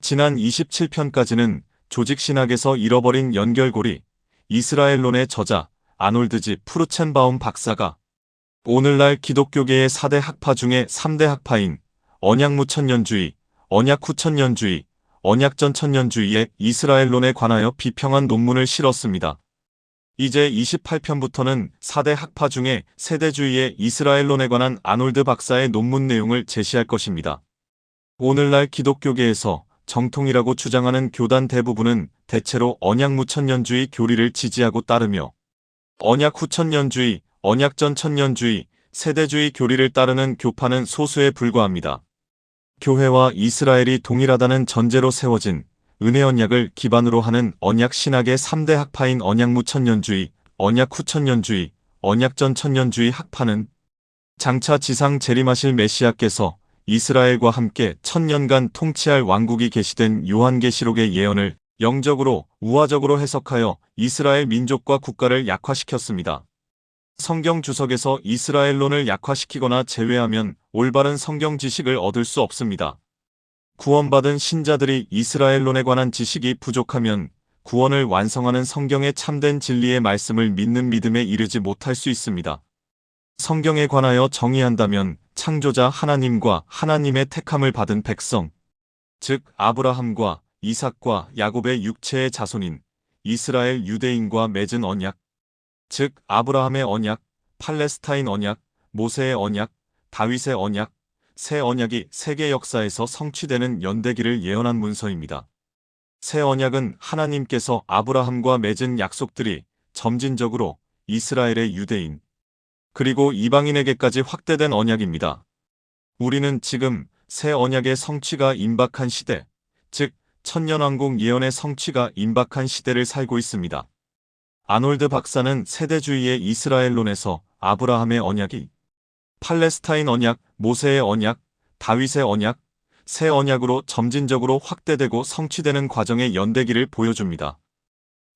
지난 27편까지는 조직신학에서 잃어버린 연결고리, 이스라엘론의 저자 아놀드 G. 프루첸바움 박사가 오늘날 기독교계의 4대 학파 중에 3대 학파인 언약무천년주의, 언약후천년주의, 언약전천년주의의 이스라엘론에 관하여 비평한 논문을 실었습니다. 이제 28편부터는 4대 학파 중에 세대주의의 이스라엘론에 관한 아놀드 박사의 논문 내용을 제시할 것입니다. 오늘날 기독교계에서 정통이라고 주장하는 교단 대부분은 대체로 언약무천년주의 교리를 지지하고 따르며 언약후천년주의, 언약전천년주의, 세대주의 교리를 따르는 교파는 소수에 불과합니다. 교회와 이스라엘이 동일하다는 전제로 세워진 은혜언약을 기반으로 하는 언약신학의 3대 학파인 언약무천년주의, 언약후천년주의, 언약전천년주의 학파는 장차 지상 재림하실 메시아께서 이스라엘과 함께 1000년간 통치할 왕국이 계시된 요한계시록의 예언을 영적으로, 우화적으로 해석하여 이스라엘 민족과 국가를 약화시켰습니다. 성경 주석에서 이스라엘론을 약화시키거나 제외하면 올바른 성경 지식을 얻을 수 없습니다. 구원받은 신자들이 이스라엘론에 관한 지식이 부족하면 구원을 완성하는 성경의 참된 진리의 말씀을 믿는 믿음에 이르지 못할 수 있습니다. 성경에 관하여 정의한다면 창조자 하나님과 하나님의 택함을 받은 백성, 즉 아브라함과 이삭과 야곱의 육체의 자손인 이스라엘 유대인과 맺은 언약, 즉 아브라함의 언약, 팔레스타인 언약, 모세의 언약, 다윗의 언약, 새 언약이 세계 역사에서 성취되는 연대기를 예언한 문서입니다. 새 언약은 하나님께서 아브라함과 맺은 약속들이 점진적으로 이스라엘의 유대인, 그리고 이방인에게까지 확대된 언약입니다. 우리는 지금 새 언약의 성취가 임박한 시대, 즉 천년왕국 예언의 성취가 임박한 시대를 살고 있습니다. 아놀드 박사는 세대주의의 이스라엘론에서 아브라함의 언약이 팔레스타인 언약, 모세의 언약, 다윗의 언약, 새 언약으로 점진적으로 확대되고 성취되는 과정의 연대기를 보여줍니다.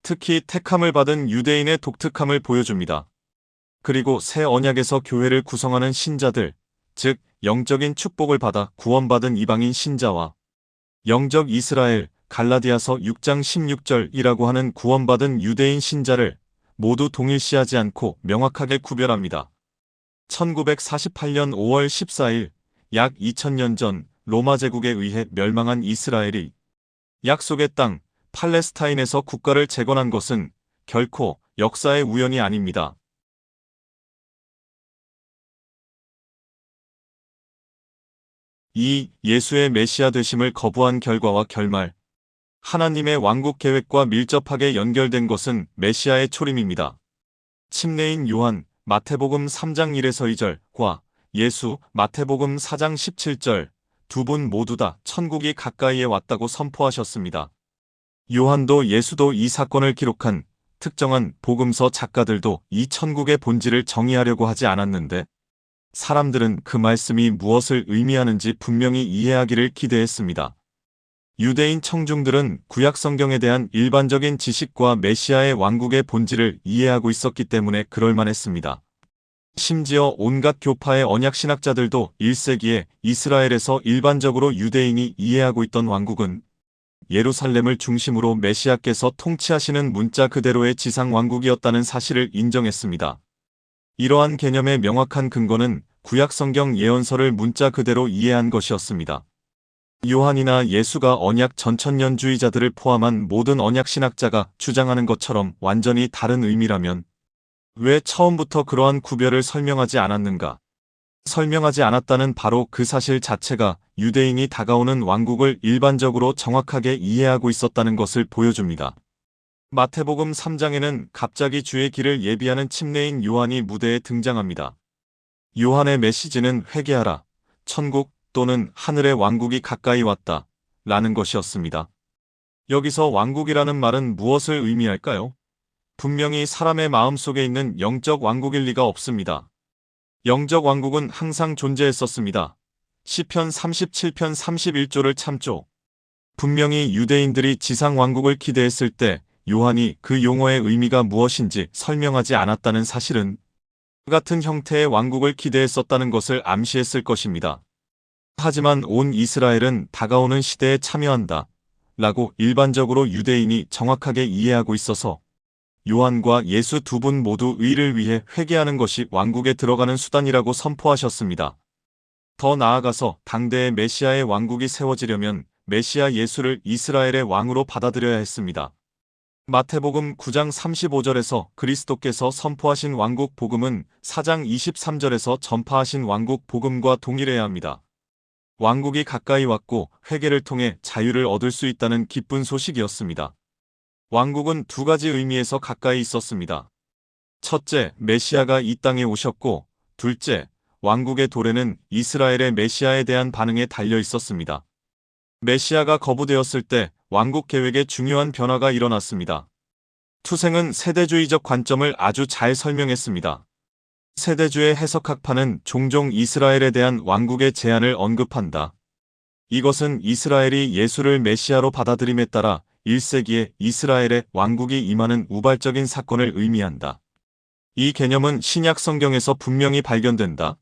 특히 택함을 받은 유대인의 독특함을 보여줍니다. 그리고 새 언약에서 교회를 구성하는 신자들, 즉 영적인 축복을 받아 구원받은 이방인 신자와 영적 이스라엘, 갈라디아서 6장 16절이라고 하는 구원받은 유대인 신자를 모두 동일시하지 않고 명확하게 구별합니다. 1948년 5월 14일, 약 2000년 전 로마 제국에 의해 멸망한 이스라엘이 약속의 땅, 팔레스타인에서 국가를 재건한 것은 결코 역사의 우연이 아닙니다. 이 예수의 메시아 되심을 거부한 결과와 결말, 하나님의 왕국 계획과 밀접하게 연결된 것은 메시아의 초림입니다. 침례인 요한, 마태복음 3장 1에서 2절과 예수, 마태복음 4장 17절 두 분 모두 다 천국이 가까이에 왔다고 선포하셨습니다. 요한도 예수도 이 사건을 기록한 특정한 복음서 작가들도 이 천국의 본질을 정의하려고 하지 않았는데 사람들은 그 말씀이 무엇을 의미하는지 분명히 이해하기를 기대했습니다. 유대인 청중들은 구약 성경에 대한 일반적인 지식과 메시아의 왕국의 본질을 이해하고 있었기 때문에 그럴만했습니다. 심지어 온갖 교파의 언약신학자들도 1세기에 이스라엘에서 일반적으로 유대인이 이해하고 있던 왕국은 예루살렘을 중심으로 메시아께서 통치하시는 문자 그대로의 지상 왕국이었다는 사실을 인정했습니다. 이러한 개념의 명확한 근거는 구약 성경 예언서를 문자 그대로 이해한 것이었습니다. 요한이나 예수가 언약 전천년주의자들을 포함한 모든 언약신학자가 주장하는 것처럼 완전히 다른 의미라면 왜 처음부터 그러한 구별을 설명하지 않았는가? 설명하지 않았다는 바로 그 사실 자체가 유대인이 다가오는 왕국을 일반적으로 정확하게 이해하고 있었다는 것을 보여줍니다. 마태복음 3장에는 갑자기 주의 길을 예비하는 침례인 요한이 무대에 등장합니다. 요한의 메시지는 회개하라, 천국 또는 하늘의 왕국이 가까이 왔다 라는 것이었습니다. 여기서 왕국이라는 말은 무엇을 의미할까요? 분명히 사람의 마음속에 있는 영적 왕국일 리가 없습니다. 영적 왕국은 항상 존재했었습니다. 시편 37편 31조를 참조. 분명히 유대인들이 지상 왕국을 기대했을 때 요한이 그 용어의 의미가 무엇인지 설명하지 않았다는 사실은 같은 형태의 왕국을 기대했었다는 것을 암시했을 것입니다. 하지만 온 이스라엘은 다가오는 시대에 참여한다 라고 일반적으로 유대인이 정확하게 이해하고 있어서 요한과 예수 두 분 모두 의를 위해 회개하는 것이 왕국에 들어가는 수단이라고 선포하셨습니다. 더 나아가서 당대의 메시아의 왕국이 세워지려면 메시아 예수를 이스라엘의 왕으로 받아들여야 했습니다. 마태복음 9장 35절에서 그리스도께서 선포하신 왕국 복음은 4장 23절에서 전파하신 왕국 복음과 동일해야 합니다. 왕국이 가까이 왔고 회개를 통해 자유를 얻을 수 있다는 기쁜 소식이었습니다. 왕국은 두 가지 의미에서 가까이 있었습니다. 첫째, 메시아가 이 땅에 오셨고, 둘째, 왕국의 도래는 이스라엘의 메시아에 대한 반응에 달려 있었습니다. 메시아가 거부되었을 때 왕국 계획에 중요한 변화가 일어났습니다. 투생은 세대주의적 관점을 아주 잘 설명했습니다. 세대주의 해석학파는 종종 이스라엘에 대한 왕국의 제한을 언급한다. 이것은 이스라엘이 예수를 메시아로 받아들임에 따라 1세기에 이스라엘의 왕국이 임하는 우발적인 사건을 의미한다. 이 개념은 신약 성경에서 분명히 발견된다.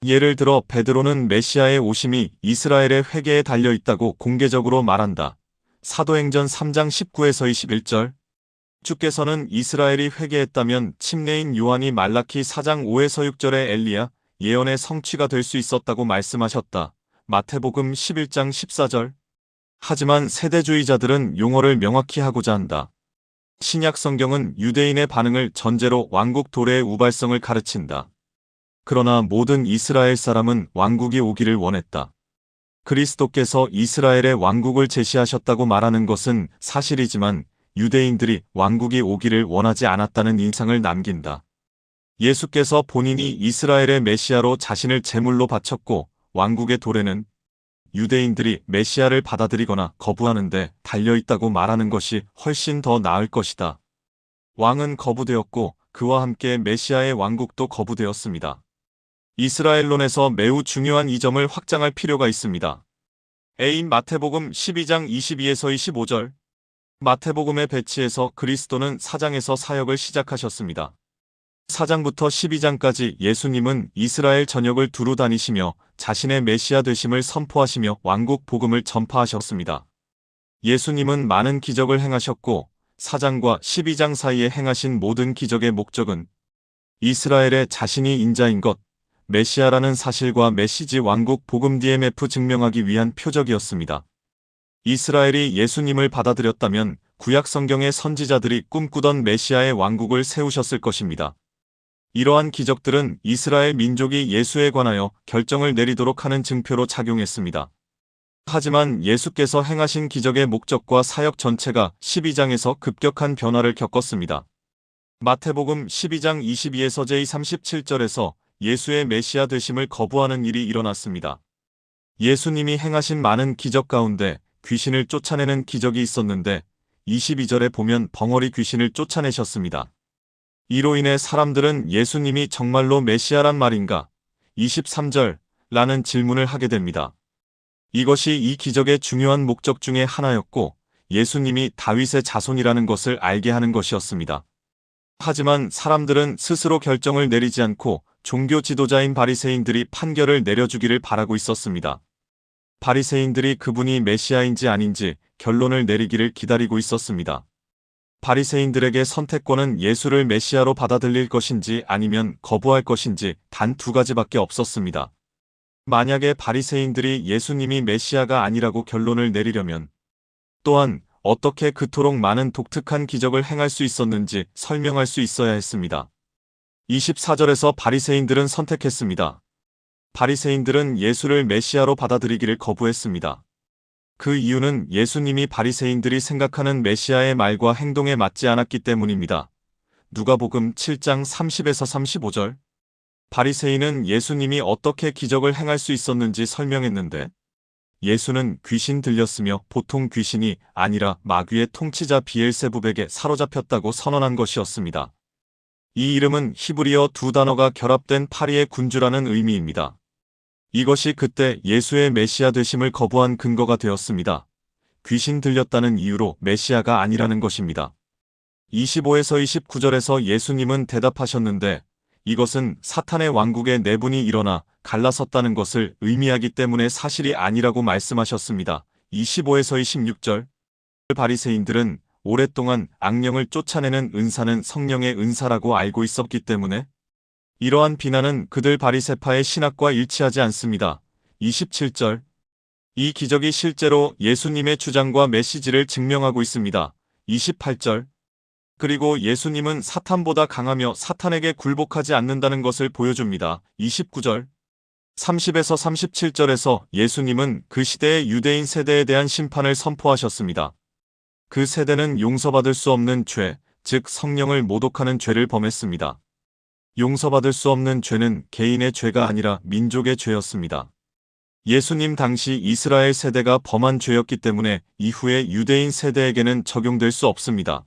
예를 들어 베드로는 메시아의 오심이 이스라엘의 회개에 달려 있다고 공개적으로 말한다. 사도행전 3장 19에서 21절. 주께서는 이스라엘이 회개했다면 침례인 요한이 말라키 4장 5에서 6절의 엘리야 예언의 성취가 될 수 있었다고 말씀하셨다. 마태복음 11장 14절. 하지만 세대주의자들은 용어를 명확히 하고자 한다. 신약 성경은 유대인의 반응을 전제로 왕국 도래의 우발성을 가르친다. 그러나 모든 이스라엘 사람은 왕국이 오기를 원했다. 그리스도께서 이스라엘의 왕국을 제시하셨다고 말하는 것은 사실이지만 유대인들이 왕국이 오기를 원하지 않았다는 인상을 남긴다. 예수께서 본인이 이스라엘의 메시아로 자신을 제물로 바쳤고 왕국의 도래는 유대인들이 메시아를 받아들이거나 거부하는데 달려있다고 말하는 것이 훨씬 더 나을 것이다. 왕은 거부되었고 그와 함께 메시아의 왕국도 거부되었습니다. 이스라엘론에서 매우 중요한 이 점을 확장할 필요가 있습니다. A인 마태복음 12장 22에서 25절. 마태복음의 배치에서 그리스도는 4장에서 사역을 시작하셨습니다. 4장부터 12장까지 예수님은 이스라엘 전역을 두루 다니시며 자신의 메시아 되심을 선포하시며 왕국 복음을 전파하셨습니다. 예수님은 많은 기적을 행하셨고 4장과 12장 사이에 행하신 모든 기적의 목적은 이스라엘의 자신이 인자인 것, 메시아라는 사실과 메시지 왕국 복음 DMF 증명하기 위한 표적이었습니다. 이스라엘이 예수님을 받아들였다면 구약 성경의 선지자들이 꿈꾸던 메시아의 왕국을 세우셨을 것입니다. 이러한 기적들은 이스라엘 민족이 예수에 관하여 결정을 내리도록 하는 증표로 작용했습니다. 하지만 예수께서 행하신 기적의 목적과 사역 전체가 12장에서 급격한 변화를 겪었습니다. 마태복음 12장 22에서 제37절에서 예수의 메시아 되심을 거부하는 일이 일어났습니다. 예수님이 행하신 많은 기적 가운데 귀신을 쫓아내는 기적이 있었는데 22절에 보면 벙어리 귀신을 쫓아내셨습니다. 이로 인해 사람들은 예수님이 정말로 메시아란 말인가? 23절 라는 질문을 하게 됩니다. 이것이 이 기적의 중요한 목적 중에 하나였고 예수님이 다윗의 자손이라는 것을 알게 하는 것이었습니다. 하지만 사람들은 스스로 결정을 내리지 않고 종교 지도자인 바리새인들이 판결을 내려주기를 바라고 있었습니다. 바리새인들이 그분이 메시아인지 아닌지 결론을 내리기를 기다리고 있었습니다. 바리새인들에게 선택권은 예수를 메시아로 받아들일 것인지 아니면 거부할 것인지 단 두 가지밖에 없었습니다. 만약에 바리새인들이 예수님이 메시아가 아니라고 결론을 내리려면 또한 어떻게 그토록 많은 독특한 기적을 행할 수 있었는지 설명할 수 있어야 했습니다. 24절에서 바리새인들은 선택했습니다. 바리새인들은 예수를 메시아로 받아들이기를 거부했습니다. 그 이유는 예수님이 바리새인들이 생각하는 메시아의 말과 행동에 맞지 않았기 때문입니다. 누가복음 7장 30에서 35절. 바리새인은 예수님이 어떻게 기적을 행할 수 있었는지 설명했는데 예수는 귀신 들렸으며 보통 귀신이 아니라 마귀의 통치자 비엘세붑에게 사로잡혔다고 선언한 것이었습니다. 이 이름은 히브리어 두 단어가 결합된 파리의 군주라는 의미입니다. 이것이 그때 예수의 메시아 되심을 거부한 근거가 되었습니다. 귀신 들렸다는 이유로 메시아가 아니라는 것입니다. 25에서 29절에서 예수님은 대답하셨는데 이것은 사탄의 왕국의 내분이 일어나 갈라섰다는 것을 의미하기 때문에 사실이 아니라고 말씀하셨습니다. 25에서 26절. 바리새인들은 오랫동안 악령을 쫓아내는 은사는 성령의 은사라고 알고 있었기 때문에 이러한 비난은 그들 바리새파의 신학과 일치하지 않습니다. 27절. 이 기적이 실제로 예수님의 주장과 메시지를 증명하고 있습니다. 28절. 그리고 예수님은 사탄보다 강하며 사탄에게 굴복하지 않는다는 것을 보여줍니다. 29절. 30에서 37절에서 예수님은 그 시대의 유대인 세대에 대한 심판을 선포하셨습니다. 그 세대는 용서받을 수 없는 죄, 즉 성령을 모독하는 죄를 범했습니다. 용서받을 수 없는 죄는 개인의 죄가 아니라 민족의 죄였습니다. 예수님 당시 이스라엘 세대가 범한 죄였기 때문에 이후의 유대인 세대에게는 적용될 수 없습니다.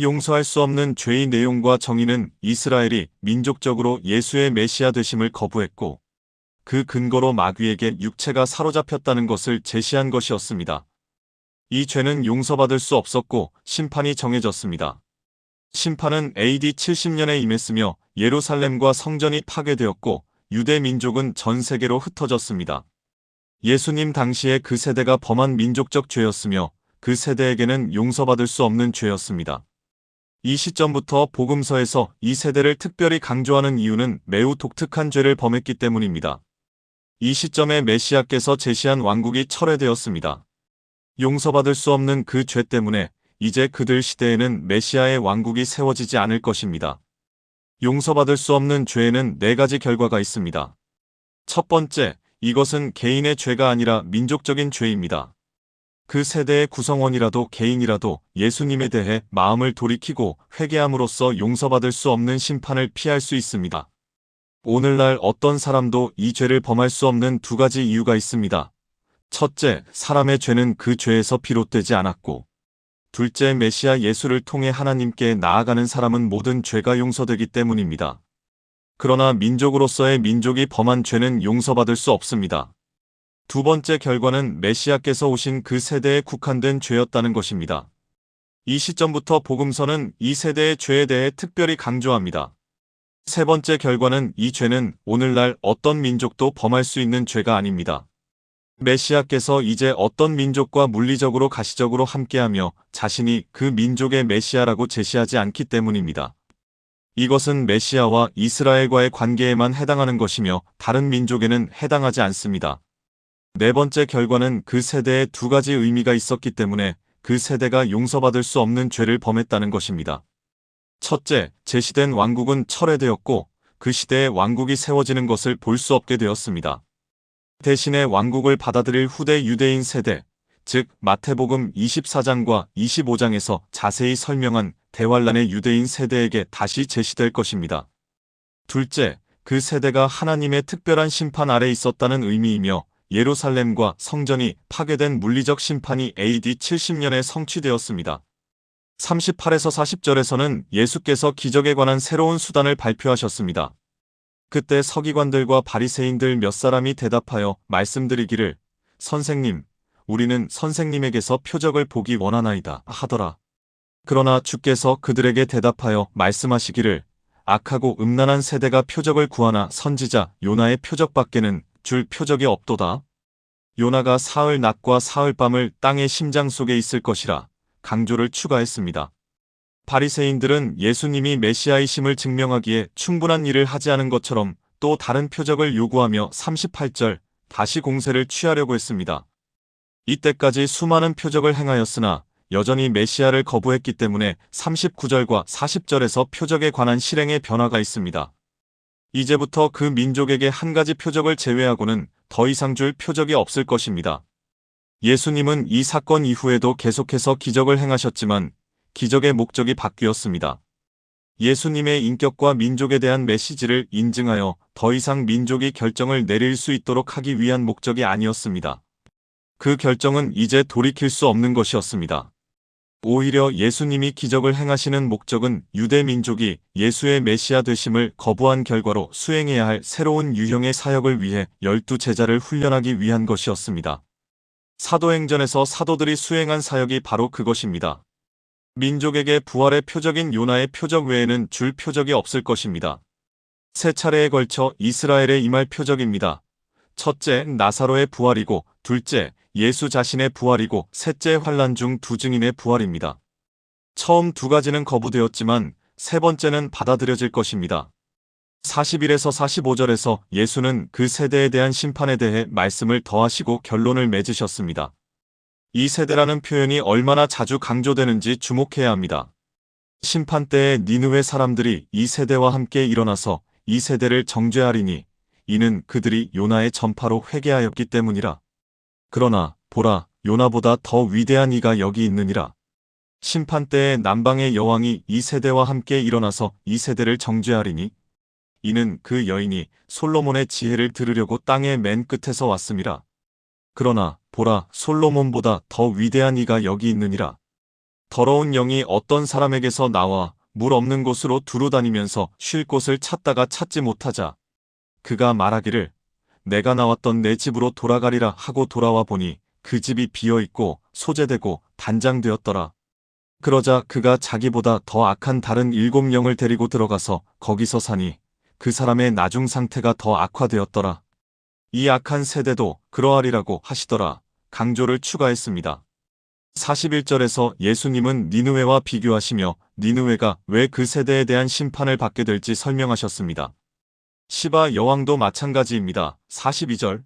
용서할 수 없는 죄의 내용과 정의는 이스라엘이 민족적으로 예수의 메시아 되심을 거부했고 그 근거로 마귀에게 육체가 사로잡혔다는 것을 제시한 것이었습니다. 이 죄는 용서받을 수 없었고 심판이 정해졌습니다. 심판은 AD 70년에 임했으며 예루살렘과 성전이 파괴되었고 유대 민족은 전 세계로 흩어졌습니다. 예수님 당시에 그 세대가 범한 민족적 죄였으며 그 세대에게는 용서받을 수 없는 죄였습니다. 이 시점부터 복음서에서 이 세대를 특별히 강조하는 이유는 매우 독특한 죄를 범했기 때문입니다. 이 시점에 메시아께서 제시한 왕국이 철회되었습니다. 용서받을 수 없는 그 죄 때문에 이제 그들 시대에는 메시아의 왕국이 세워지지 않을 것입니다. 용서받을 수 없는 죄에는 4가지 결과가 있습니다. 첫 번째, 이것은 개인의 죄가 아니라 민족적인 죄입니다. 그 세대의 구성원이라도 개인이라도 예수님에 대해 마음을 돌이키고 회개함으로써 용서받을 수 없는 심판을 피할 수 있습니다. 오늘날 어떤 사람도 이 죄를 범할 수 없는 2가지 이유가 있습니다. 첫째, 사람의 죄는 그 죄에서 비롯되지 않았고 둘째, 메시아 예수를 통해 하나님께 나아가는 사람은 모든 죄가 용서되기 때문입니다. 그러나 민족으로서의 민족이 범한 죄는 용서받을 수 없습니다. 두 번째 결과는 메시아께서 오신 그 세대에 국한된 죄였다는 것입니다. 이 시점부터 복음서는 이 세대의 죄에 대해 특별히 강조합니다. 세 번째 결과는 이 죄는 오늘날 어떤 민족도 범할 수 있는 죄가 아닙니다. 메시아께서 이제 어떤 민족과 물리적으로 가시적으로 함께하며 자신이 그 민족의 메시아라고 제시하지 않기 때문입니다. 이것은 메시아와 이스라엘과의 관계에만 해당하는 것이며 다른 민족에는 해당하지 않습니다. 네 번째 결과는 그 세대에 2가지 의미가 있었기 때문에 그 세대가 용서받을 수 없는 죄를 범했다는 것입니다. 첫째, 제시된 왕국은 철회되었고 그 시대에 왕국이 세워지는 것을 볼 수 없게 되었습니다. 대신에 왕국을 받아들일 후대 유대인 세대, 즉 마태복음 24장과 25장에서 자세히 설명한 대환란의 유대인 세대에게 다시 제시될 것입니다. 둘째, 그 세대가 하나님의 특별한 심판 아래 있었다는 의미이며 예루살렘과 성전이 파괴된 물리적 심판이 AD 70년에 성취되었습니다. 38에서 40절에서는 예수께서 기적에 관한 새로운 수단을 발표하셨습니다. 그때 서기관들과 바리새인들 몇 사람이 대답하여 말씀드리기를 선생님, 우리는 선생님에게서 표적을 보기 원하나이다 하더라. 그러나 주께서 그들에게 대답하여 말씀하시기를 악하고 음란한 세대가 표적을 구하나 선지자 요나의 표적밖에는 줄 표적이 없도다. 요나가 사흘 낮과 사흘 밤을 땅의 심장 속에 있을 것이라 강조를 추가했습니다. 바리새인들은 예수님이 메시아이심을 증명하기에 충분한 일을 하지 않은 것처럼 또 다른 표적을 요구하며 38절 다시 공세를 취하려고 했습니다. 이때까지 수많은 표적을 행하였으나 여전히 메시아를 거부했기 때문에 39절과 40절에서 표적에 관한 실행의 변화가 있습니다. 이제부터 그 민족에게 한 가지 표적을 제외하고는 더 이상 줄 표적이 없을 것입니다. 예수님은 이 사건 이후에도 계속해서 기적을 행하셨지만 기적의 목적이 바뀌었습니다. 예수님의 인격과 민족에 대한 메시지를 인증하여 더 이상 민족이 결정을 내릴 수 있도록 하기 위한 목적이 아니었습니다. 그 결정은 이제 돌이킬 수 없는 것이었습니다. 오히려 예수님이 기적을 행하시는 목적은 유대 민족이 예수의 메시아 되심을 거부한 결과로 수행해야 할 새로운 유형의 사역을 위해 12제자를 훈련하기 위한 것이었습니다. 사도행전에서 사도들이 수행한 사역이 바로 그것입니다. 민족에게 부활의 표적인 요나의 표적 외에는 줄 표적이 없을 것입니다. 세 차례에 걸쳐 이스라엘에 임할 표적입니다. 첫째, 나사로의 부활이고 둘째, 예수 자신의 부활이고 셋째 환란 중 두 증인의 부활입니다. 처음 두 가지는 거부되었지만 세 번째는 받아들여질 것입니다. 41에서 45절에서 예수는 그 세대에 대한 심판에 대해 말씀을 더하시고 결론을 맺으셨습니다. 이 세대라는 표현이 얼마나 자주 강조되는지 주목해야 합니다. 심판 때에 니느웨 사람들이 이 세대와 함께 일어나서 이 세대를 정죄하리니 이는 그들이 요나의 전파로 회개하였기 때문이라. 그러나 보라, 요나보다 더 위대한 이가 여기 있느니라. 심판 때에 남방의 여왕이 이 세대와 함께 일어나서 이 세대를 정죄하리니 이는 그 여인이 솔로몬의 지혜를 들으려고 땅의 맨 끝에서 왔음이라. 그러나 보라, 솔로몬보다 더 위대한 이가 여기 있느니라. 더러운 영이 어떤 사람에게서 나와 물 없는 곳으로 두루 다니면서 쉴 곳을 찾다가 찾지 못하자 그가 말하기를 내가 나왔던 내 집으로 돌아가리라 하고 돌아와 보니 그 집이 비어있고 소재되고 단장되었더라. 그러자 그가 자기보다 더 악한 다른 7영을 데리고 들어가서 거기서 사니 그 사람의 나중 상태가 더 악화되었더라. 이 악한 세대도 그러하리라고 하시더라. 강조를 추가했습니다. 41절에서 예수님은 니느웨와 비교하시며 니느웨가 왜 그 세대에 대한 심판을 받게 될지 설명하셨습니다. 시바 여왕도 마찬가지입니다. 42절.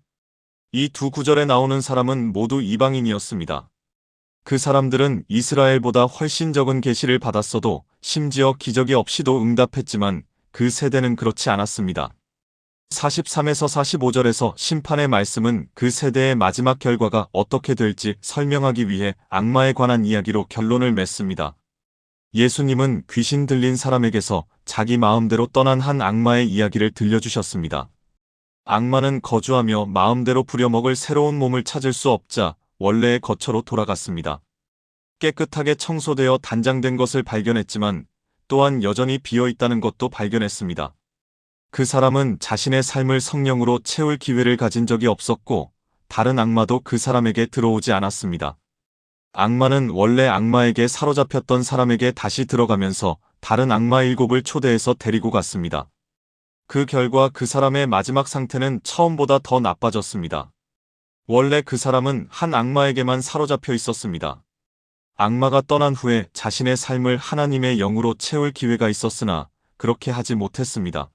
이 두 구절에 나오는 사람은 모두 이방인이었습니다. 그 사람들은 이스라엘보다 훨씬 적은 계시를 받았어도 심지어 기적이 없이도 응답했지만 그 세대는 그렇지 않았습니다. 43에서 45절에서 심판의 말씀은 그 세대의 마지막 결과가 어떻게 될지 설명하기 위해 악마에 관한 이야기로 결론을 맺습니다. 예수님은 귀신 들린 사람에게서 자기 마음대로 떠난 한 악마의 이야기를 들려주셨습니다. 악마는 거주하며 마음대로 부려먹을 새로운 몸을 찾을 수 없자 원래의 거처로 돌아갔습니다. 깨끗하게 청소되어 단장된 것을 발견했지만 또한 여전히 비어있다는 것도 발견했습니다. 그 사람은 자신의 삶을 성령으로 채울 기회를 가진 적이 없었고 다른 악마도 그 사람에게 들어오지 않았습니다. 악마는 원래 악마에게 사로잡혔던 사람에게 다시 들어가면서 다른 악마 7을 초대해서 데리고 갔습니다. 그 결과 그 사람의 마지막 상태는 처음보다 더 나빠졌습니다. 원래 그 사람은 한 악마에게만 사로잡혀 있었습니다. 악마가 떠난 후에 자신의 삶을 하나님의 영으로 채울 기회가 있었으나 그렇게 하지 못했습니다.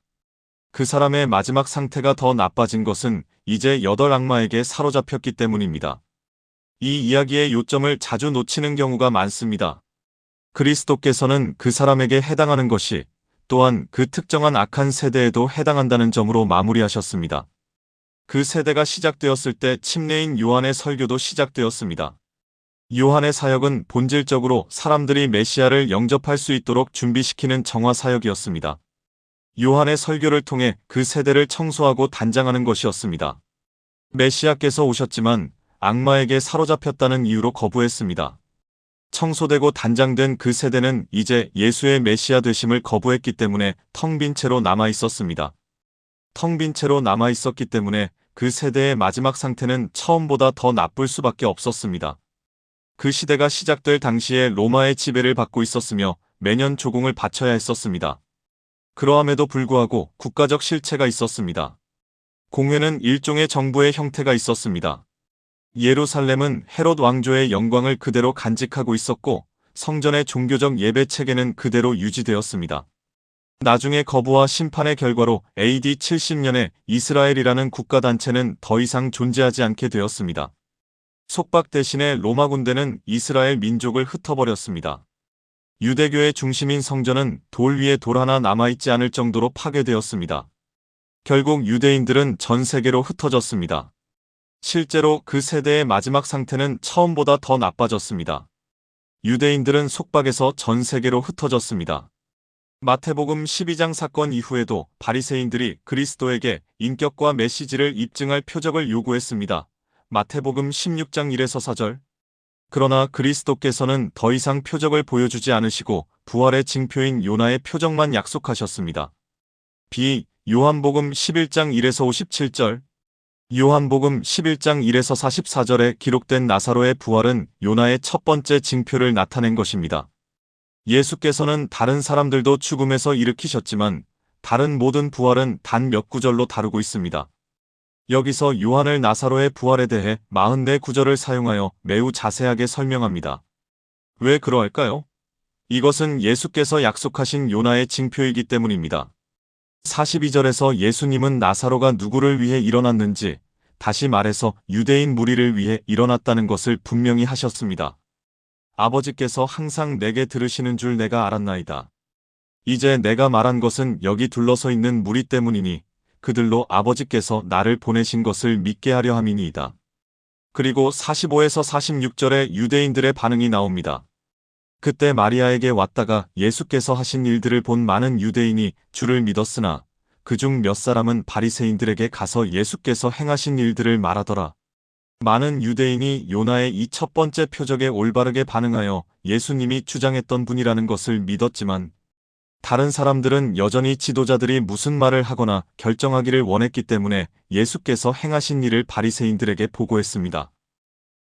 그 사람의 마지막 상태가 더 나빠진 것은 이제 8악마에게 사로잡혔기 때문입니다. 이 이야기의 요점을 자주 놓치는 경우가 많습니다. 그리스도께서는 그 사람에게 해당하는 것이 또한 그 특정한 악한 세대에도 해당한다는 점으로 마무리하셨습니다. 그 세대가 시작되었을 때 침례인 요한의 설교도 시작되었습니다. 요한의 사역은 본질적으로 사람들이 메시아를 영접할 수 있도록 준비시키는 정화 사역이었습니다. 요한의 설교를 통해 그 세대를 청소하고 단장하는 것이었습니다. 메시아께서 오셨지만 악마에게 사로잡혔다는 이유로 거부했습니다. 청소되고 단장된 그 세대는 이제 예수의 메시아 되심을 거부했기 때문에 텅 빈 채로 남아 있었습니다. 텅 빈 채로 남아 있었기 때문에 그 세대의 마지막 상태는 처음보다 더 나쁠 수밖에 없었습니다. 그 시대가 시작될 당시에 로마의 지배를 받고 있었으며 매년 조공을 바쳐야 했었습니다. 그러함에도 불구하고 국가적 실체가 있었습니다. 공회는 일종의 정부의 형태가 있었습니다. 예루살렘은 헤롯 왕조의 영광을 그대로 간직하고 있었고 성전의 종교적 예배 체계는 그대로 유지되었습니다. 나중에 거부와 심판의 결과로 AD 70년에 이스라엘이라는 국가단체는 더 이상 존재하지 않게 되었습니다. 속박 대신에 로마 군대는 이스라엘 민족을 흩어버렸습니다. 유대교의 중심인 성전은 돌 위에 돌 하나 남아있지 않을 정도로 파괴되었습니다. 결국 유대인들은 전 세계로 흩어졌습니다. 실제로 그 세대의 마지막 상태는 처음보다 더 나빠졌습니다. 유대인들은 속박에서 전 세계로 흩어졌습니다. 마태복음 12장 사건 이후에도 바리새인들이 그리스도에게 인격과 메시지를 입증할 표적을 요구했습니다. 마태복음 16장 1에서 4절. 그러나 그리스도께서는 더 이상 표적을 보여주지 않으시고 부활의 징표인 요나의 표적만 약속하셨습니다. 요한복음 11장 1에서 57절. 요한복음 11장 1에서 44절에 기록된 나사로의 부활은 요나의 첫 번째 징표를 나타낸 것입니다. 예수께서는 다른 사람들도 죽음에서 일으키셨지만 다른 모든 부활은 단 몇 구절로 다루고 있습니다. 여기서 요한을 나사로의 부활에 대해 44구절을 사용하여 매우 자세하게 설명합니다. 왜 그러할까요? 이것은 예수께서 약속하신 요나의 징표이기 때문입니다. 42절에서 예수님은 나사로가 누구를 위해 일어났는지, 다시 말해서 유대인 무리를 위해 일어났다는 것을 분명히 하셨습니다. 아버지께서 항상 내게 들으시는 줄 내가 알았나이다. 이제 내가 말한 것은 여기 둘러서 있는 무리 때문이니 그들로 아버지께서 나를 보내신 것을 믿게 하려 함이니이다. 그리고 45에서 46절에 유대인들의 반응이 나옵니다. 그때 마리아에게 왔다가 예수께서 하신 일들을 본 많은 유대인이 주를 믿었으나 그중 몇 사람은 바리새인들에게 가서 예수께서 행하신 일들을 말하더라. 많은 유대인이 요나의 이 첫 번째 표적에 올바르게 반응하여 예수님이 주장했던 분이라는 것을 믿었지만 다른 사람들은 여전히 지도자들이 무슨 말을 하거나 결정하기를 원했기 때문에 예수께서 행하신 일을 바리새인들에게 보고했습니다.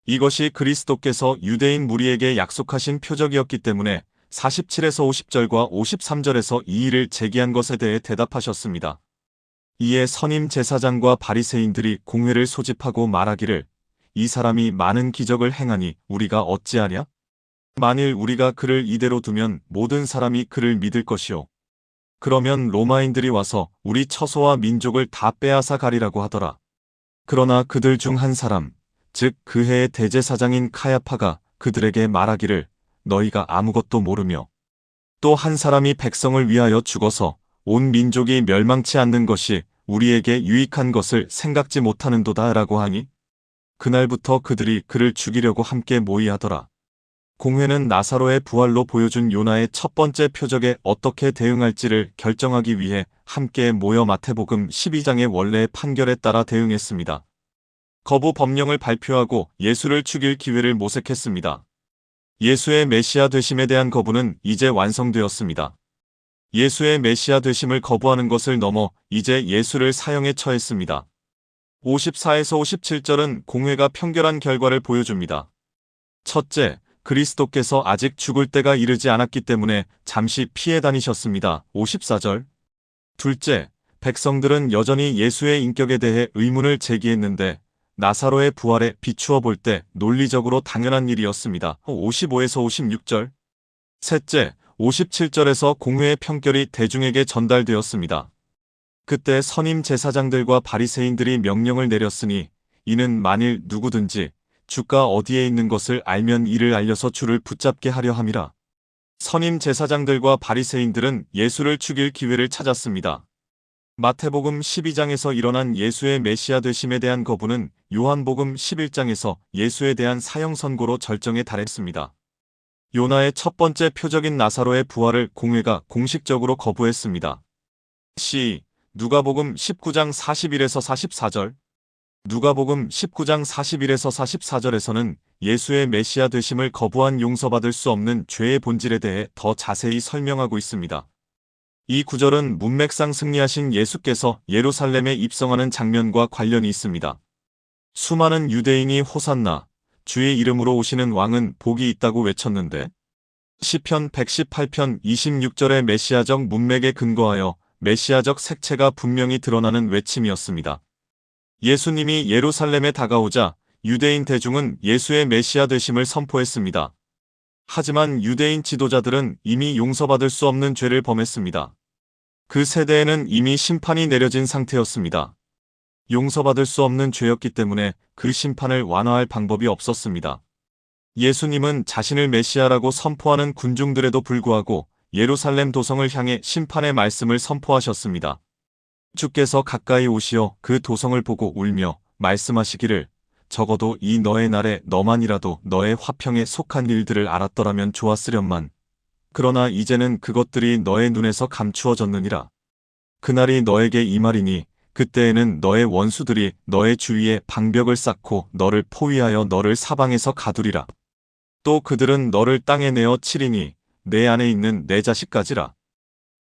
이것이 그리스도께서 유대인 무리에게 약속하신 표적이었기 때문에 47에서 50절과 53절에서 이 일을 제기한 것에 대해 대답하셨습니다. 이에 선임 제사장과 바리새인들이 공회를 소집하고 말하기를 이 사람이 많은 기적을 행하니 우리가 어찌하랴? 만일 우리가 그를 이대로 두면 모든 사람이 그를 믿을 것이요. 그러면 로마인들이 와서 우리 처소와 민족을 다 빼앗아 가리라고 하더라. 그러나 그들 중 한 사람, 즉 그 해의 대제사장인 카야파가 그들에게 말하기를 너희가 아무것도 모르며 또 한 사람이 백성을 위하여 죽어서 온 민족이 멸망치 않는 것이 우리에게 유익한 것을 생각지 못하는도다 라고 하니 그날부터 그들이 그를 죽이려고 함께 모의하더라. 공회는 나사로의 부활로 보여준 요나의 첫 번째 표적에 어떻게 대응할지를 결정하기 위해 함께 모여 마태복음 12장의 원래의 판결에 따라 대응했습니다. 거부 법령을 발표하고 예수를 죽일 기회를 모색했습니다. 예수의 메시아 되심에 대한 거부는 이제 완성되었습니다. 예수의 메시아 되심을 거부하는 것을 넘어 이제 예수를 사형에 처했습니다. 54에서 57절은 공회가 평결한 결과를 보여줍니다. 첫째, 그리스도께서 아직 죽을 때가 이르지 않았기 때문에 잠시 피해 다니셨습니다. 54절. 둘째, 백성들은 여전히 예수의 인격에 대해 의문을 제기했는데 나사로의 부활에 비추어 볼 때 논리적으로 당연한 일이었습니다. 55에서 56절. 셋째, 57절에서 공회의 평결이 대중에게 전달되었습니다. 그때 선임 제사장들과 바리새인들이 명령을 내렸으니 이는 만일 누구든지 주가 어디에 있는 것을 알면 이를 알려서 주를 붙잡게 하려 함이라. 선임 제사장들과 바리새인들은 예수를 죽일 기회를 찾았습니다. 마태복음 12장에서 일어난 예수의 메시아 되심에 대한 거부는 요한복음 11장에서 예수에 대한 사형 선고로 절정에 달했습니다. 요나의 첫 번째 표적인 나사로의 부활을 공회가 공식적으로 거부했습니다. 누가복음 19장 41에서 44절. 누가복음 19장 41에서 44절에서는 예수의 메시아 되심을 거부한 용서받을 수 없는 죄의 본질에 대해 더 자세히 설명하고 있습니다. 이 구절은 문맥상 승리하신 예수께서 예루살렘에 입성하는 장면과 관련이 있습니다. 수많은 유대인이 호산나, 주의 이름으로 오시는 왕은 복이 있다고 외쳤는데 시편 118편 26절의 메시아적 문맥에 근거하여 메시아적 색채가 분명히 드러나는 외침이었습니다. 예수님이 예루살렘에 다가오자 유대인 대중은 예수의 메시아 되심을 선포했습니다. 하지만 유대인 지도자들은 이미 용서받을 수 없는 죄를 범했습니다. 그 세대에는 이미 심판이 내려진 상태였습니다. 용서받을 수 없는 죄였기 때문에 그 심판을 완화할 방법이 없었습니다. 예수님은 자신을 메시아라고 선포하는 군중들에도 불구하고 예루살렘 도성을 향해 심판의 말씀을 선포하셨습니다. 주께서 가까이 오시어 그 도성을 보고 울며 말씀하시기를 적어도 이 너의 날에 너만이라도 너의 화평에 속한 일들을 알았더라면 좋았으련만. 그러나 이제는 그것들이 너의 눈에서 감추어졌느니라. 그날이 너에게 임하리니 그때에는 너의 원수들이 너의 주위에 방벽을 쌓고 너를 포위하여 너를 사방에서 가두리라. 또 그들은 너를 땅에 내어 치리니 내 안에 있는 내 자식까지라.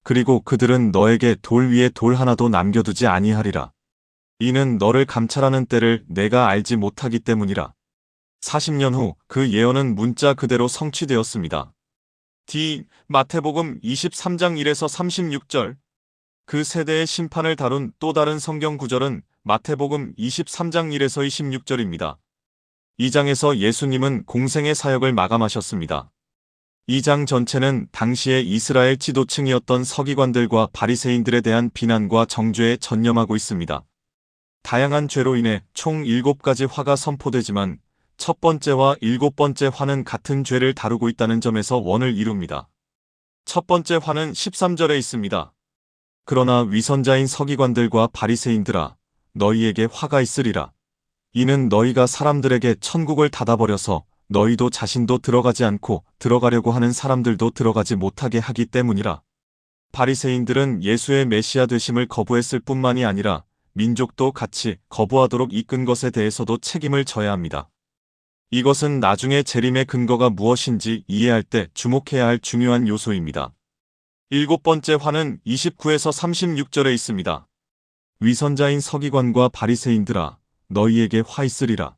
그리고 그들은 너에게 돌 위에 돌 하나도 남겨두지 아니하리라. 이는 너를 감찰하는 때를 내가 알지 못하기 때문이라. 40년 후 그 예언은 문자 그대로 성취되었습니다. 마태복음 23장 1에서 36절. 그 세대의 심판을 다룬 또 다른 성경 구절은 마태복음 23장 1에서 26절입니다. 이 장에서 예수님은 공생의 사역을 마감하셨습니다. 이 장 전체는 당시의 이스라엘 지도층이었던 서기관들과 바리새인들에 대한 비난과 정죄에 전념하고 있습니다. 다양한 죄로 인해 총 7가지 화가 선포되지만 첫 번째와 7번째 화는 같은 죄를 다루고 있다는 점에서 원을 이룹니다. 첫 번째 화는 13절에 있습니다. 그러나 위선자인 서기관들과 바리새인들아, 너희에게 화가 있으리라. 이는 너희가 사람들에게 천국을 닫아버려서 너희도 자신도 들어가지 않고 들어가려고 하는 사람들도 들어가지 못하게 하기 때문이라. 바리새인들은 예수의 메시아 되심을 거부했을 뿐만이 아니라 민족도 같이 거부하도록 이끈 것에 대해서도 책임을 져야 합니다. 이것은 나중에 재림의 근거가 무엇인지 이해할 때 주목해야 할 중요한 요소입니다. 7번째 화는 29에서 36절에 있습니다. 위선자인 서기관과 바리새인들아, 너희에게 화 있으리라.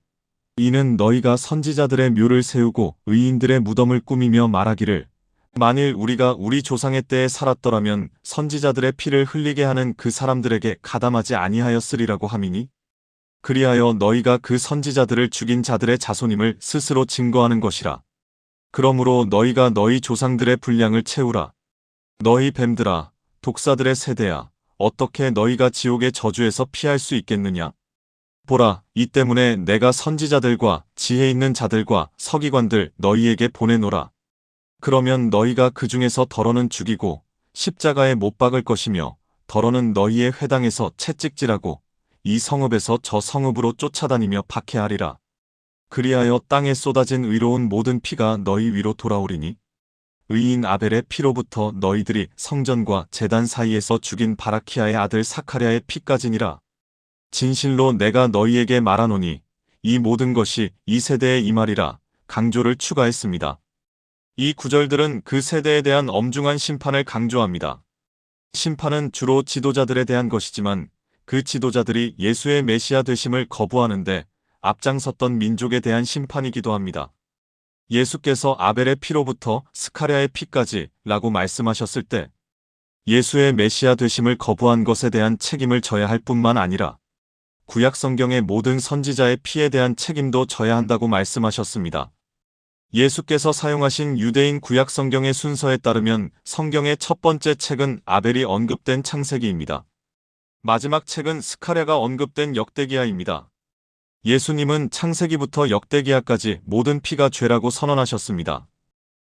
이는 너희가 선지자들의 묘를 세우고 의인들의 무덤을 꾸미며 말하기를 만일 우리가 우리 조상의 때에 살았더라면 선지자들의 피를 흘리게 하는 그 사람들에게 가담하지 아니하였으리라고 하미니 그리하여 너희가 그 선지자들을 죽인 자들의 자손임을 스스로 증거하는 것이라. 그러므로 너희가 너희 조상들의 분량을 채우라. 너희 뱀들아, 독사들의 세대야, 어떻게 너희가 지옥의 저주에서 피할 수 있겠느냐? 보라, 이 때문에 내가 선지자들과 지혜 있는 자들과 서기관들 너희에게 보내노라. 그러면 너희가 그 중에서 더러는 죽이고 십자가에 못 박을 것이며 더러는 너희의 회당에서 채찍질하고 이 성읍에서 저 성읍으로 쫓아다니며 박해하리라. 그리하여 땅에 쏟아진 의로운 모든 피가 너희 위로 돌아오리니 의인 아벨의 피로부터 너희들이 성전과 제단 사이에서 죽인 바라키아의 아들 사카랴의 피까지니라. 진실로 내가 너희에게 말하노니 이 모든 것이 이 세대의 이 말이라. 강조를 추가했습니다. 이 구절들은 그 세대에 대한 엄중한 심판을 강조합니다. 심판은 주로 지도자들에 대한 것이지만 그 지도자들이 예수의 메시아 되심을 거부하는데 앞장섰던 민족에 대한 심판이기도 합니다. 예수께서 아벨의 피로부터 스가랴의 피까지 라고 말씀하셨을 때 예수의 메시아 되심을 거부한 것에 대한 책임을 져야 할 뿐만 아니라 구약 성경의 모든 선지자의 피에 대한 책임도 져야 한다고 말씀하셨습니다. 예수께서 사용하신 유대인 구약 성경의 순서에 따르면 성경의 첫 번째 책은 아벨이 언급된 창세기입니다. 마지막 책은 스가랴가 언급된 역대기야입니다. 예수님은 창세기부터 역대기야까지 모든 피가 죄라고 선언하셨습니다.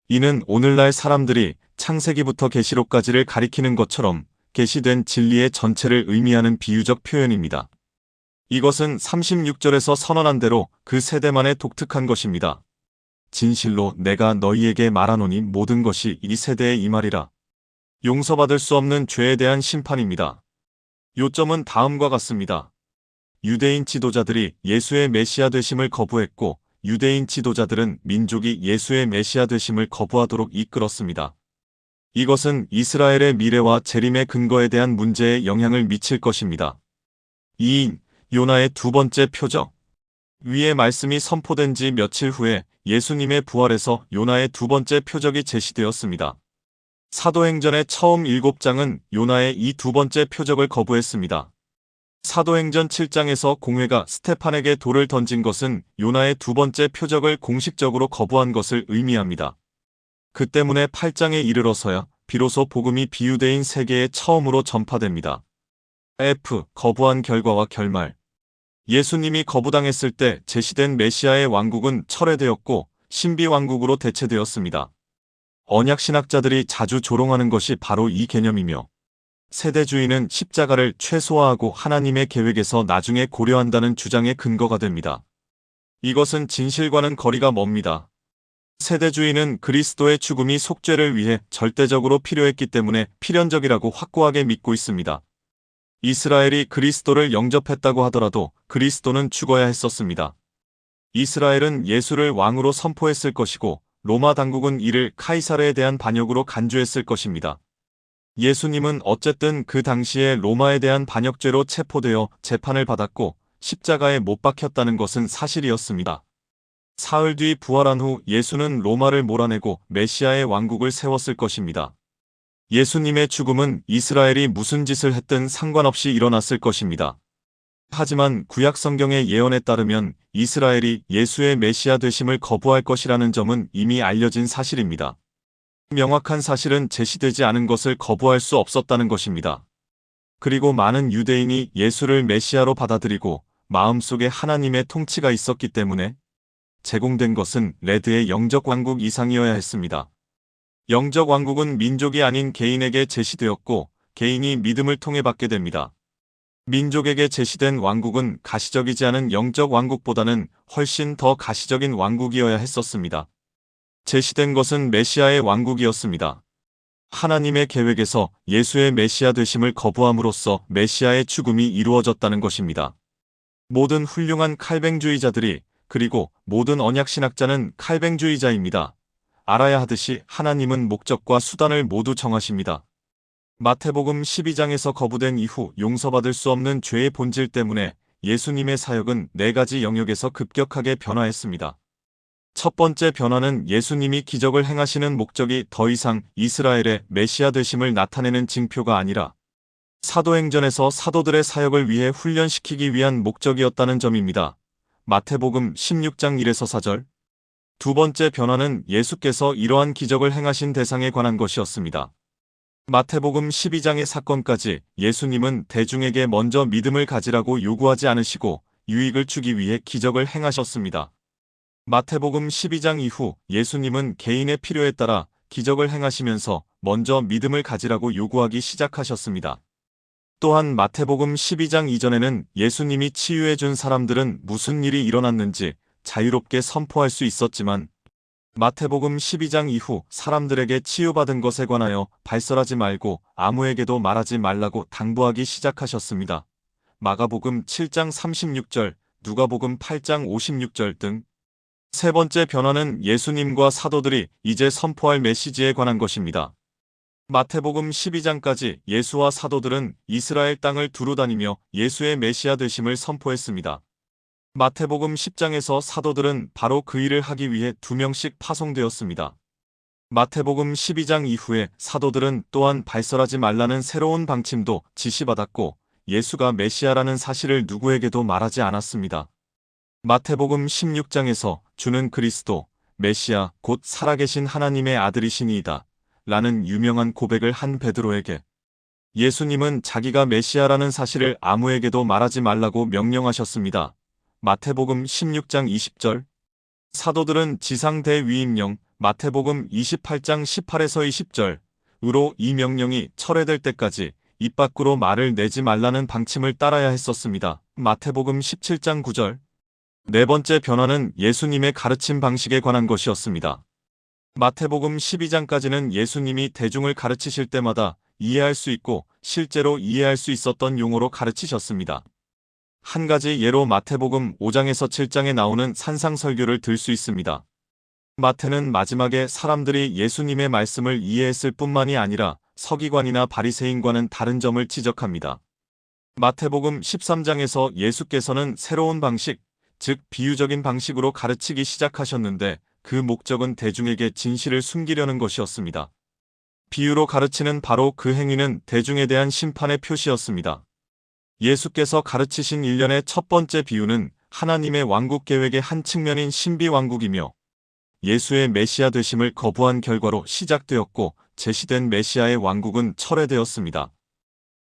이는 오늘날 사람들이 창세기부터 계시록까지를 가리키는 것처럼 계시된 진리의 전체를 의미하는 비유적 표현입니다. 이것은 36절에서 선언한 대로 그 세대만의 독특한 것입니다. 진실로 내가 너희에게 말하노니 모든 것이 이 세대의 이 말이라. 용서받을 수 없는 죄에 대한 심판입니다. 요점은 다음과 같습니다. 유대인 지도자들이 예수의 메시아 되심을 거부했고 유대인 지도자들은 민족이 예수의 메시아 되심을 거부하도록 이끌었습니다. 이것은 이스라엘의 미래와 재림의 근거에 대한 문제에 영향을 미칠 것입니다. 2인 요나의 두 번째 표적. 위의 말씀이 선포된 지 며칠 후에 예수님의 부활에서 요나의 두 번째 표적이 제시되었습니다. 사도행전의 처음 7장은 요나의 이 두 번째 표적을 거부했습니다. 사도행전 7장에서 공회가 스테판에게 돌을 던진 것은 요나의 두 번째 표적을 공식적으로 거부한 것을 의미합니다. 그 때문에 8장에 이르러서야 비로소 복음이 비유대인 세계에 처음으로 전파됩니다. F. 거부한 결과와 결말. 예수님이 거부당했을 때 제시된 메시아의 왕국은 철회되었고 신비왕국으로 대체되었습니다. 언약신학자들이 자주 조롱하는 것이 바로 이 개념이며 세대주의는 십자가를 최소화하고 하나님의 계획에서 나중에 고려한다는 주장의 근거가 됩니다. 이것은 진실과는 거리가 멉니다. 세대주의는 그리스도의 죽음이 속죄를 위해 절대적으로 필요했기 때문에 필연적이라고 확고하게 믿고 있습니다. 이스라엘이 그리스도를 영접했다고 하더라도 그리스도는 죽어야 했었습니다. 이스라엘은 예수를 왕으로 선포했을 것이고 로마 당국은 이를 카이사르에 대한 반역으로 간주했을 것입니다. 예수님은 어쨌든 그 당시에 로마에 대한 반역죄로 체포되어 재판을 받았고 십자가에 못 박혔다는 것은 사실이었습니다. 사흘 뒤 부활한 후 예수는 로마를 몰아내고 메시아의 왕국을 세웠을 것입니다. 예수님의 죽음은 이스라엘이 무슨 짓을 했든 상관없이 일어났을 것입니다. 하지만 구약 성경의 예언에 따르면 이스라엘이 예수의 메시아 되심을 거부할 것이라는 점은 이미 알려진 사실입니다. 명확한 사실은 제시되지 않은 것을 거부할 수 없었다는 것입니다. 그리고 많은 유대인이 예수를 메시아로 받아들이고 마음속에 하나님의 통치가 있었기 때문에 제공된 것은 레드의 영적 왕국 이상이어야 했습니다. 영적 왕국은 민족이 아닌 개인에게 제시되었고 개인이 믿음을 통해 받게 됩니다. 민족에게 제시된 왕국은 가시적이지 않은 영적 왕국보다는 훨씬 더 가시적인 왕국이어야 했었습니다. 제시된 것은 메시아의 왕국이었습니다. 하나님의 계획에서 예수의 메시아 되심을 거부함으로써 메시아의 죽음이 이루어졌다는 것입니다. 모든 훌륭한 칼뱅주의자들이 그리고 모든 언약신학자는 칼뱅주의자입니다. 알아야 하듯이 하나님은 목적과 수단을 모두 정하십니다. 마태복음 12장에서 거부된 이후 용서받을 수 없는 죄의 본질 때문에 예수님의 사역은 4가지 영역에서 급격하게 변화했습니다. 첫 번째 변화는 예수님이 기적을 행하시는 목적이 더 이상 이스라엘의 메시아 되심을 나타내는 징표가 아니라 사도행전에서 사도들의 사역을 위해 훈련시키기 위한 목적이었다는 점입니다. 마태복음 16장 1에서 4절. 두 번째 변화는 예수께서 이러한 기적을 행하신 대상에 관한 것이었습니다. 마태복음 12장의 사건까지 예수님은 대중에게 먼저 믿음을 가지라고 요구하지 않으시고 유익을 주기 위해 기적을 행하셨습니다. 마태복음 12장 이후 예수님은 개인의 필요에 따라 기적을 행하시면서 먼저 믿음을 가지라고 요구하기 시작하셨습니다. 또한 마태복음 12장 이전에는 예수님이 치유해 준 사람들은 무슨 일이 일어났는지 자유롭게 선포할 수 있었지만 마태복음 12장 이후 사람들에게 치유받은 것에 관하여 발설하지 말고 아무에게도 말하지 말라고 당부하기 시작하셨습니다. 마가복음 7장 36절, 누가복음 8장 56절 등. 세 번째 변화는 예수님과 사도들이 이제 선포할 메시지에 관한 것입니다. 마태복음 12장까지 예수와 사도들은 이스라엘 땅을 두루다니며 예수의 메시아 되심을 선포했습니다. 마태복음 10장에서 사도들은 바로 그 일을 하기 위해 2명씩 파송되었습니다. 마태복음 12장 이후에 사도들은 또한 발설하지 말라는 새로운 방침도 지시받았고 예수가 메시아라는 사실을 누구에게도 말하지 않았습니다. 마태복음 16장에서 주는 그리스도, 메시아, 곧 살아계신 하나님의 아들이시니이다 라는 유명한 고백을 한 베드로에게 예수님은 자기가 메시아라는 사실을 아무에게도 말하지 말라고 명령하셨습니다. 마태복음 16장 20절. 사도들은 지상 대위임령 마태복음 28장 18에서 20절으로 이 명령이 철회될 때까지 입 밖으로 말을 내지 말라는 방침을 따라야 했었습니다. 마태복음 17장 9절. 네 번째 변화는 예수님의 가르침 방식에 관한 것이었습니다. 마태복음 12장까지는 예수님이 대중을 가르치실 때마다 이해할 수 있고 실제로 이해할 수 있었던 용어로 가르치셨습니다. 한 가지 예로 마태복음 5장에서 7장에 나오는 산상설교를 들 수 있습니다. 마태는 마지막에 사람들이 예수님의 말씀을 이해했을 뿐만이 아니라 서기관이나 바리새인과는 다른 점을 지적합니다. 마태복음 13장에서 예수께서는 새로운 방식, 즉 비유적인 방식으로 가르치기 시작하셨는데 그 목적은 대중에게 진실을 숨기려는 것이었습니다. 비유로 가르치는 바로 그 행위는 대중에 대한 심판의 표시였습니다. 예수께서 가르치신 일련의 첫 번째 비유는 하나님의 왕국 계획의 한 측면인 신비왕국이며 예수의 메시아 되심을 거부한 결과로 시작되었고 제시된 메시아의 왕국은 철회되었습니다.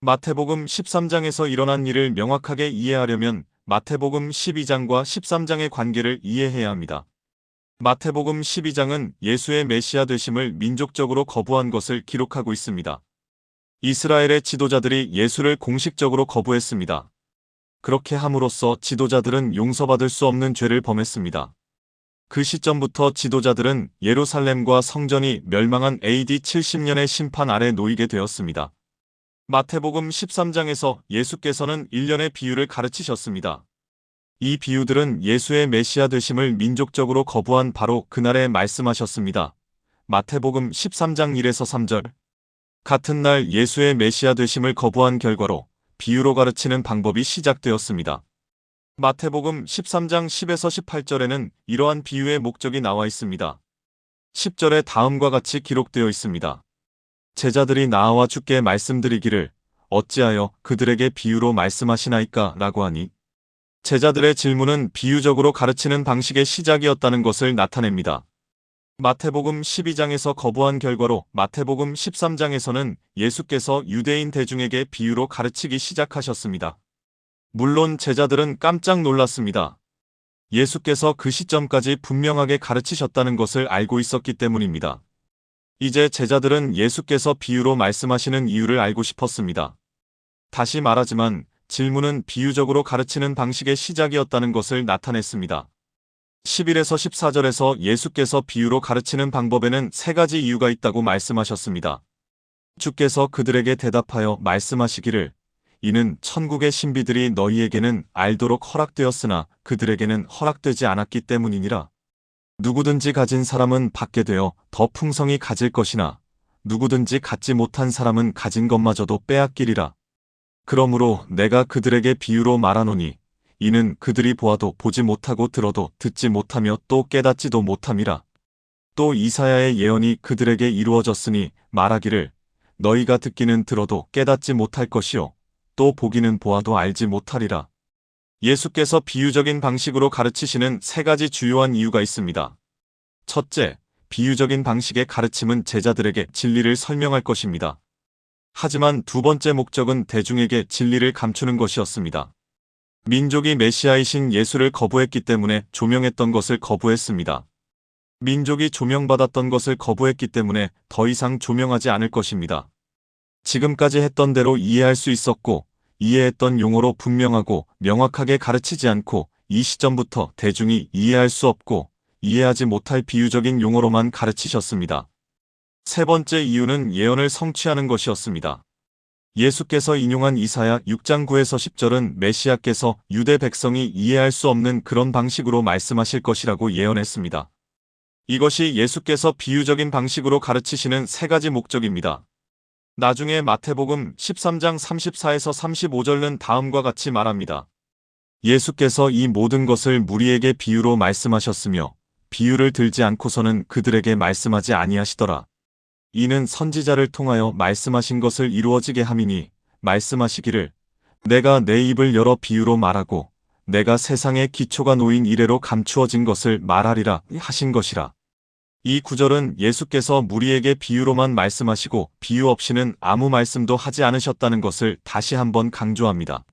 마태복음 13장에서 일어난 일을 명확하게 이해하려면 마태복음 12장과 13장의 관계를 이해해야 합니다. 마태복음 12장은 예수의 메시아 되심을 민족적으로 거부한 것을 기록하고 있습니다. 이스라엘의 지도자들이 예수를 공식적으로 거부했습니다. 그렇게 함으로써 지도자들은 용서받을 수 없는 죄를 범했습니다. 그 시점부터 지도자들은 예루살렘과 성전이 멸망한 AD 70년의 심판 아래 놓이게 되었습니다. 마태복음 13장에서 예수께서는 일련의 비유를 가르치셨습니다. 이 비유들은 예수의 메시아 되심을 민족적으로 거부한 바로 그날에 말씀하셨습니다. 마태복음 13장 1에서 3절. 같은 날 예수의 메시아 되심을 거부한 결과로 비유로 가르치는 방법이 시작되었습니다. 마태복음 13장 10에서 18절에는 이러한 비유의 목적이 나와 있습니다. 10절에 다음과 같이 기록되어 있습니다. 제자들이 나와 주께 말씀드리기를 어찌하여 그들에게 비유로 말씀하시나이까? 라고 하니 제자들의 질문은 비유적으로 가르치는 방식의 시작이었다는 것을 나타냅니다. 마태복음 12장에서 거부한 결과로 마태복음 13장에서는 예수께서 유대인 대중에게 비유로 가르치기 시작하셨습니다. 물론 제자들은 깜짝 놀랐습니다. 예수께서 그 시점까지 분명하게 가르치셨다는 것을 알고 있었기 때문입니다. 이제 제자들은 예수께서 비유로 말씀하시는 이유를 알고 싶었습니다. 다시 말하지만 질문은 비유적으로 가르치는 방식의 시작이었다는 것을 나타냈습니다. 11에서 14절에서 예수께서 비유로 가르치는 방법에는 세 가지 이유가 있다고 말씀하셨습니다. 주께서 그들에게 대답하여 말씀하시기를 이는 천국의 신비들이 너희에게는 알도록 허락되었으나 그들에게는 허락되지 않았기 때문이니라. 누구든지 가진 사람은 받게 되어 더 풍성히 가질 것이나 누구든지 갖지 못한 사람은 가진 것마저도 빼앗기리라. 그러므로 내가 그들에게 비유로 말하노니 이는 그들이 보아도 보지 못하고 들어도 듣지 못하며 또 깨닫지도 못함이라. 또 이사야의 예언이 그들에게 이루어졌으니 말하기를 너희가 듣기는 들어도 깨닫지 못할 것이요 또 보기는 보아도 알지 못하리라. 예수께서 비유적인 방식으로 가르치시는 세 가지 주요한 이유가 있습니다. 첫째, 비유적인 방식의 가르침은 제자들에게 진리를 설명할 것입니다. 하지만 두 번째 목적은 대중에게 진리를 감추는 것이었습니다. 민족이 메시아이신 예수를 거부했기 때문에 조명했던 것을 거부했습니다. 민족이 조명받았던 것을 거부했기 때문에 더 이상 조명하지 않을 것입니다. 지금까지 했던 대로 이해할 수 있었고 이해했던 용어로 분명하고 명확하게 가르치지 않고 이 시점부터 대중이 이해할 수 없고 이해하지 못할 비유적인 용어로만 가르치셨습니다. 세 번째 이유는 예언을 성취하는 것이었습니다. 예수께서 인용한 이사야 6장 9에서 10절은 메시아께서 유대 백성이 이해할 수 없는 그런 방식으로 말씀하실 것이라고 예언했습니다. 이것이 예수께서 비유적인 방식으로 가르치시는 세 가지 목적입니다. 나중에 마태복음 13장 34에서 35절은 다음과 같이 말합니다. 예수께서 이 모든 것을 무리에게 비유로 말씀하셨으며 비유를 들지 않고서는 그들에게 말씀하지 아니하시더라. 이는 선지자를 통하여 말씀하신 것을 이루어지게 함이니 말씀하시기를 내가 내 입을 열어 비유로 말하고 내가 세상의 기초가 놓인 이래로 감추어진 것을 말하리라 하신 것이라. 이 구절은 예수께서 무리에게 비유로만 말씀하시고 비유 없이는 아무 말씀도 하지 않으셨다는 것을 다시 한번 강조합니다.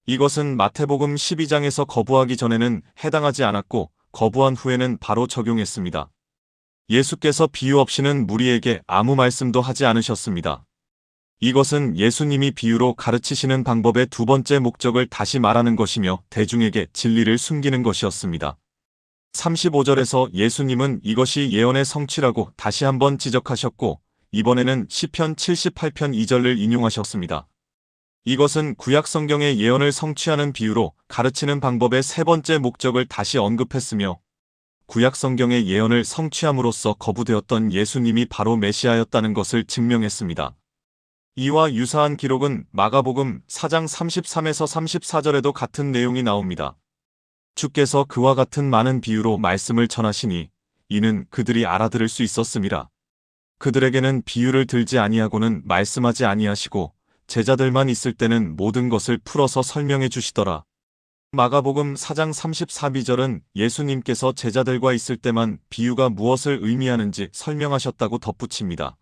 이것은 마태복음 12장에서 거부하기 전에는 해당하지 않았고 거부한 후에는 바로 적용했습니다. 예수께서 비유 없이는 무리에게 아무 말씀도 하지 않으셨습니다. 이것은 예수님이 비유로 가르치시는 방법의 두 번째 목적을 다시 말하는 것이며 대중에게 진리를 숨기는 것이었습니다. 35절에서 예수님은 이것이 예언의 성취라고 다시 한번 지적하셨고 이번에는 시편 78편 2절을 인용하셨습니다. 이것은 구약 성경의 예언을 성취하는 비유로 가르치는 방법의 세 번째 목적을 다시 언급했으며 구약 성경의 예언을 성취함으로써 거부되었던 예수님이 바로 메시아였다는 것을 증명했습니다. 이와 유사한 기록은 마가복음 4장 33에서 34절에도 같은 내용이 나옵니다. 주께서 그와 같은 많은 비유로 말씀을 전하시니 이는 그들이 알아들을 수 있었음이라. 그들에게는 비유를 들지 아니하고는 말씀하지 아니하시고 제자들만 있을 때는 모든 것을 풀어서 설명해 주시더라. 마가복음 4장 34비절은 예수님께서 제자들과 있을 때만 비유가 무엇을 의미하는지 설명하셨다고 덧붙입니다.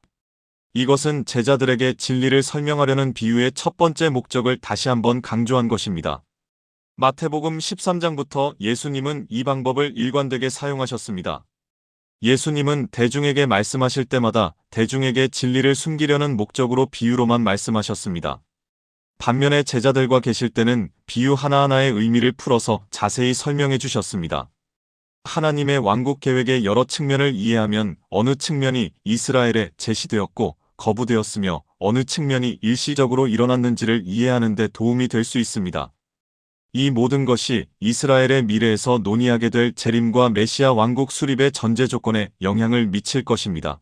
이것은 제자들에게 진리를 설명하려는 비유의 첫 번째 목적을 다시 한번 강조한 것입니다. 마태복음 13장부터 예수님은 이 방법을 일관되게 사용하셨습니다. 예수님은 대중에게 말씀하실 때마다 대중에게 진리를 숨기려는 목적으로 비유로만 말씀하셨습니다. 반면에 제자들과 계실 때는 비유 하나하나의 의미를 풀어서 자세히 설명해 주셨습니다. 하나님의 왕국 계획의 여러 측면을 이해하면 어느 측면이 이스라엘에 제시되었고 거부되었으며 어느 측면이 일시적으로 일어났는지를 이해하는 데 도움이 될 수 있습니다. 이 모든 것이 이스라엘의 미래에서 논의하게 될 재림과 메시아 왕국 수립의 전제 조건에 영향을 미칠 것입니다.